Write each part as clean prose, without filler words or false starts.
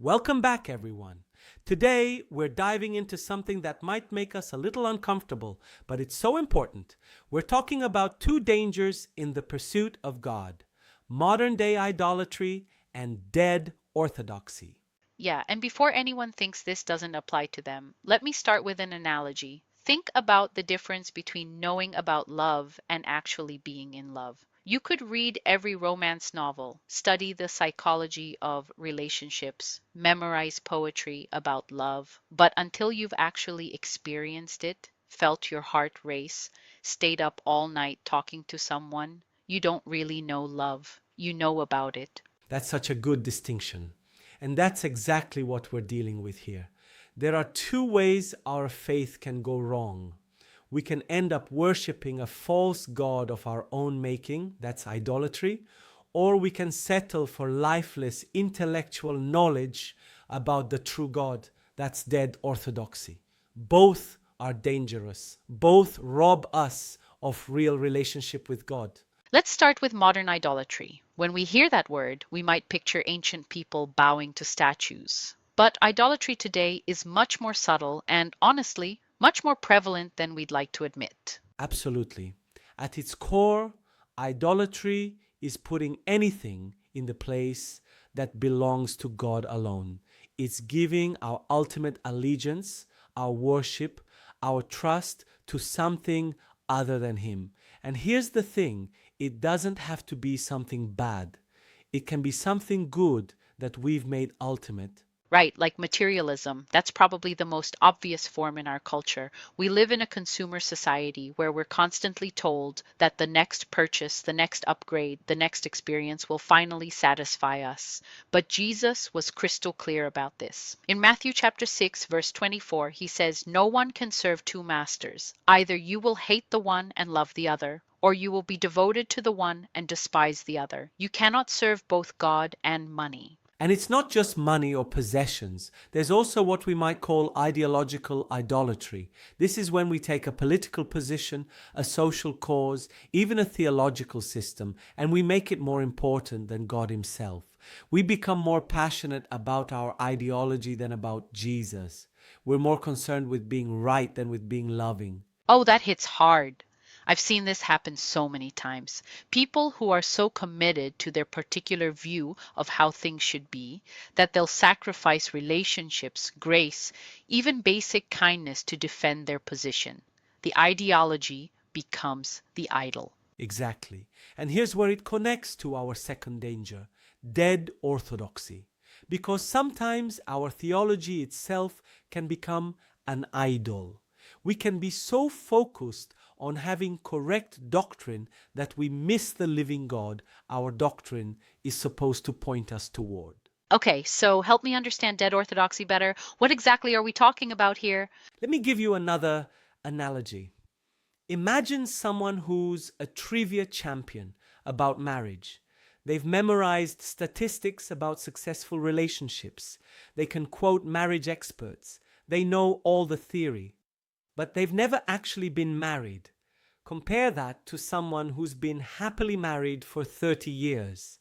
Welcome back, everyone. Today, we're diving into something that might make us a little uncomfortable, but it's so important. We're talking about two dangers in the pursuit of God: modern day idolatry and dead orthodoxy. Yeah, and before anyone thinks this doesn't apply to them, let me start with an analogy. Think about the difference between knowing about love and actually being in love. You could read every romance novel, study the psychology of relationships, memorize poetry about love, but until you've actually experienced it, felt your heart race, stayed up all night talking to someone, you don't really know love. You know about it. That's such a good distinction. And that's exactly what we're dealing with here. There are two ways our faith can go wrong. We can end up worshiping a false god of our own making, that's idolatry, or we can settle for lifeless intellectual knowledge about the true God, that's dead orthodoxy. Both are dangerous. Both rob us of real relationship with God. Let's start with modern idolatry. When we hear that word, we might picture ancient people bowing to statues. But idolatry today is much more subtle and, honestly, much more prevalent than we'd like to admit. Absolutely. At its core, idolatry is putting anything in the place that belongs to God alone. It's giving our ultimate allegiance, our worship, our trust to something other than Him. And here's the thing: it doesn't have to be something bad, it can be something good that we've made ultimate. Right, like materialism. That's probably the most obvious form in our culture. We live in a consumer society where we're constantly told that the next purchase, the next upgrade, the next experience will finally satisfy us. But Jesus was crystal clear about this. In Matthew chapter 6, verse 24, he says, "No one can serve two masters. Either you will hate the one and love the other, or you will be devoted to the one and despise the other. You cannot serve both God and money." And it's not just money or possessions. There's also what we might call ideological idolatry. This is when we take a political position, a social cause, even a theological system, and we make it more important than God Himself. We become more passionate about our ideology than about Jesus. We're more concerned with being right than with being loving. Oh, that hits hard. I've seen this happen so many times. People who are so committed to their particular view of how things should be that they'll sacrifice relationships, grace, even basic kindness to defend their position. The ideology becomes the idol. Exactly. And here's where it connects to our second danger: dead orthodoxy. Because sometimes our theology itself can become an idol. We can be so focused on having correct doctrine that we miss the living God our doctrine is supposed to point us toward. Okay, so help me understand dead orthodoxy better. What exactly are we talking about here? Let me give you another analogy. Imagine someone who's a trivia champion about marriage. They've memorized statistics about successful relationships. They can quote marriage experts. They know all the theory. But they've never actually been married. Compare that to someone who's been happily married for 30 years.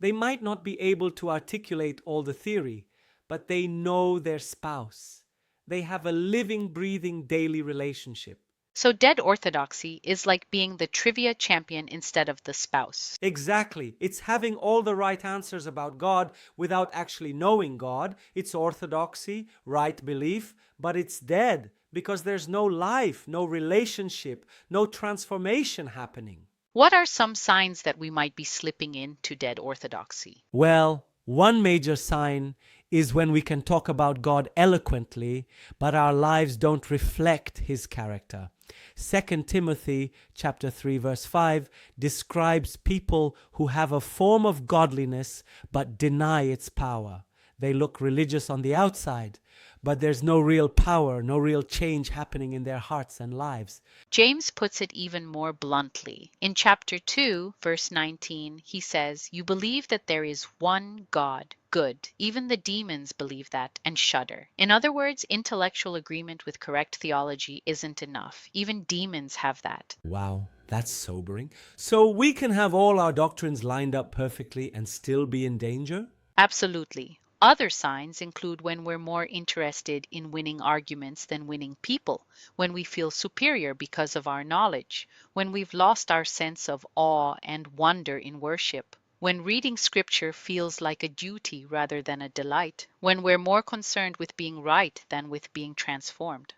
They might not be able to articulate all the theory, but they know their spouse. They have a living, breathing daily relationship. So, dead orthodoxy is like being the trivia champion instead of the spouse. Exactly. It's having all the right answers about God without actually knowing God. It's orthodoxy, right belief, but it's dead because there's no life, no relationship, no transformation happening. What are some signs that we might be slipping into dead orthodoxy? Well, one major sign is when we can talk about God eloquently, but our lives don't reflect His character. 2 Timothy chapter 3 verse 5 describes people who have a form of godliness but deny its power. They look religious on the outside, but there's no real power, no real change happening in their hearts and lives. James puts it even more bluntly. In chapter 2, verse 19, he says, "You believe that there is one God. Good. Even the demons believe that and shudder." In other words, intellectual agreement with correct theology isn't enough. Even demons have that. Wow, that's sobering. So we can have all our doctrines lined up perfectly and still be in danger? Absolutely. Other signs include when we're more interested in winning arguments than winning people, when we feel superior because of our knowledge, when we've lost our sense of awe and wonder in worship, when reading scripture feels like a duty rather than a delight, when we're more concerned with being right than with being transformed.